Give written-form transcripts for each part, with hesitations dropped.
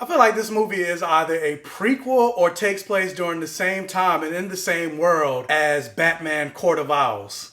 I feel like this movie is either a prequel or takes place during the same time and in the same world as Batman Court of Owls.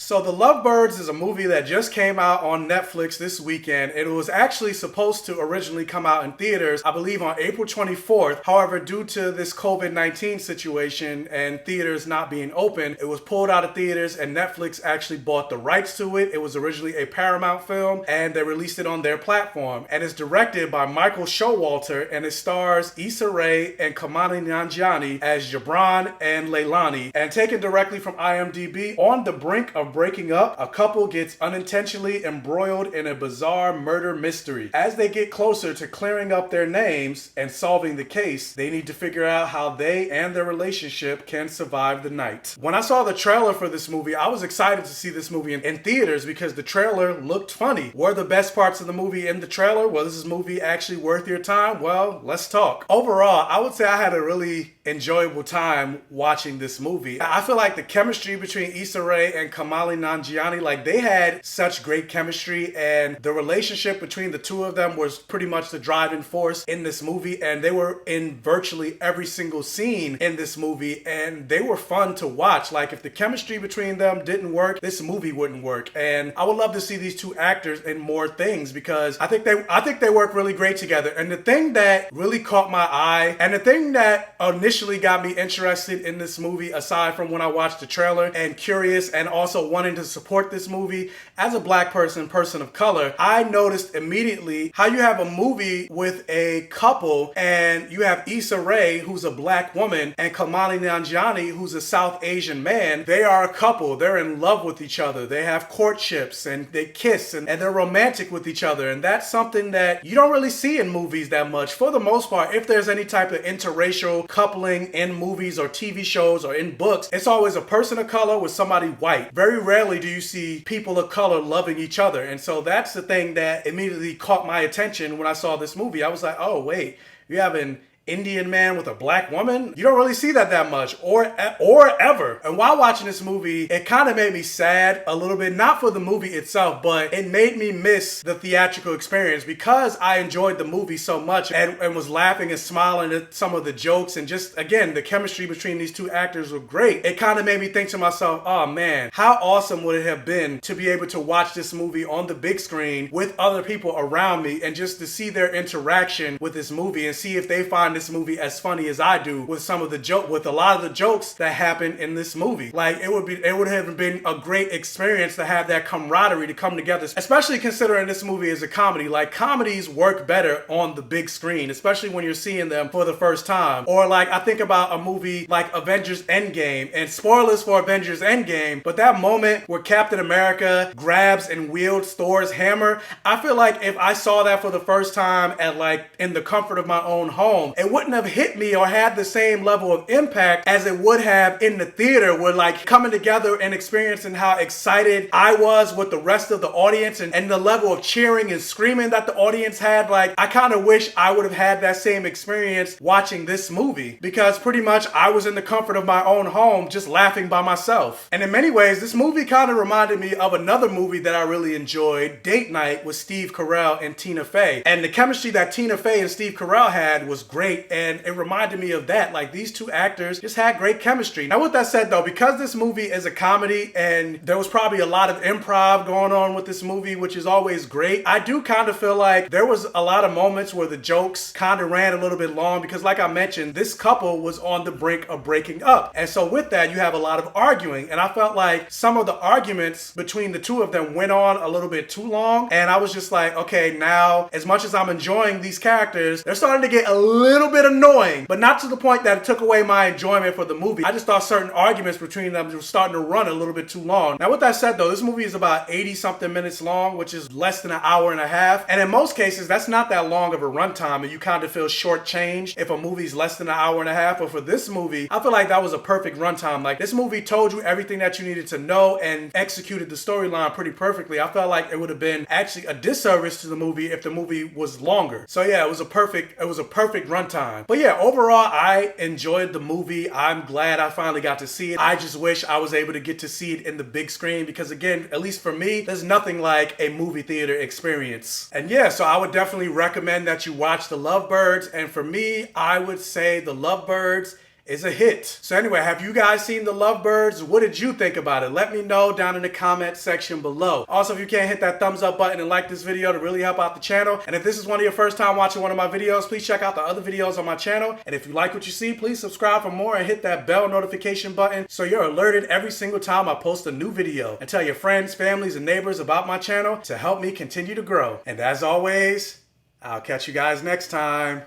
So The Lovebirds is a movie that just came out on Netflix this weekend. It was actually supposed to originally come out in theaters, I believe on April 24th. However, due to this COVID-19 situation and theaters not being open, it was pulled out of theaters and Netflix actually bought the rights to it. It was originally a Paramount film and they released it on their platform. And it's directed by Michael Showalter and it stars Issa Rae and Kamani Nanjiani as Jabran and Leilani. And taken directly from IMDb, on the brink of breaking up, a couple gets unintentionally embroiled in a bizarre murder mystery. As they get closer to clearing up their names and solving the case, they need to figure out how they and their relationship can survive the night. When I saw the trailer for this movie, I was excited to see this movie in theaters because the trailer looked funny. Were the best parts of the movie in the trailer? Was this movie actually worth your time? Well, let's talk. Overall, I would say I had a really enjoyable time watching this movie. I feel like the chemistry between Issa Rae and Kamali Nanjiani, like they had such great chemistry and the relationship between the two of them was pretty much the driving force in this movie, and they were in virtually every single scene in this movie and they were fun to watch. Like if the chemistry between them didn't work, this movie wouldn't work. And I would love to see these two actors in more things because I think they work really great together. And the thing that really caught my eye and the thing that initially got me interested in this movie, aside from when I watched the trailer and curious and also wanting to support this movie as a black person of color, I noticed immediately how you have a movie with a couple and you have Issa Rae, who's a black woman, and Kamali Nanjiani, who's a South Asian man. They are a couple. They're in love with each other. They have courtships and they kiss and they're romantic with each other. And that's something that you don't really see in movies that much. For the most part, if there's any type of interracial coupling in movies or TV shows or in books, it's always a person of color with somebody white. Very rarely do you see people of color loving each other. And so that's the thing that immediately caught my attention when I saw this movie. I was like, oh wait, you have an Indian man with a black woman? You don't really see that much or ever. And while watching this movie, it kind of made me sad a little bit, not for the movie itself, but it made me miss the theatrical experience because I enjoyed the movie so much and was laughing and smiling at some of the jokes, and just again, the chemistry between these two actors were great. It kind of made me think to myself, oh man, how awesome would it have been to be able to watch this movie on the big screen with other people around me and just to see their interaction with this movie and see if they find this movie as funny as I do with with a lot of the jokes that happen in this movie. Like it would have been a great experience to have that camaraderie to come together, especially considering this movie is a comedy. Like comedies work better on the big screen, especially when you're seeing them for the first time. Or like I think about a movie like Avengers Endgame, and spoilers for Avengers Endgame, but that moment where Captain America grabs and wields Thor's hammer, I feel like if I saw that for the first time at like in the comfort of my own home, it wouldn't have hit me or had the same level of impact as it would have in the theater, where like coming together and experiencing how excited I was with the rest of the audience and the level of cheering and screaming that the audience had. Like I kind of wish I would have had that same experience watching this movie, because pretty much I was in the comfort of my own home just laughing by myself. And in many ways, this movie kind of reminded me of another movie that I really enjoyed, Date Night, with Steve Carell and Tina Fey. And the chemistry that Tina Fey and Steve Carell had was great. And it reminded me of that. Like these two actors just had great chemistry. Now with that said though, because this movie is a comedy and there was probably a lot of improv going on with this movie, which is always great, I do kind of feel like there was a lot of moments where the jokes kind of ran a little bit long because like I mentioned, this couple was on the brink of breaking up. And so with that, you have a lot of arguing. And I felt like some of the arguments between the two of them went on a little bit too long. And I was just like, okay, now as much as I'm enjoying these characters, they're starting to get a little little bit annoying, but not to the point that it took away my enjoyment for the movie. I just thought certain arguments between them were starting to run a little bit too long. Now, with that said though, this movie is about 80 something minutes long, which is less than an hour and a half. And in most cases, that's not that long of a runtime, and you kind of feel shortchanged if a movie's less than an hour and a half. But for this movie, I feel like that was a perfect runtime. Like, this movie told you everything that you needed to know and executed the storyline pretty perfectly. I felt like it would have been actually a disservice to the movie if the movie was longer. So yeah, it was a perfect runtime. But yeah, overall, I enjoyed the movie. I'm glad I finally got to see it. I just wish I was able to get to see it in the big screen because, again, at least for me, there's nothing like a movie theater experience. And yeah, so I would definitely recommend that you watch The LoveBirds. And for me, I would say The LoveBirds is a hit. So anyway, have you guys seen The LoveBirds? What did you think about it? Let me know down in the comment section below. Also, if you can, hit that thumbs up button and like this video to really help out the channel. And if this is one of your first time watching one of my videos, please check out the other videos on my channel. And if you like what you see, please subscribe for more and hit that bell notification button so you're alerted every single time I post a new video. And tell your friends, families, and neighbors about my channel to help me continue to grow. And as always, I'll catch you guys next time.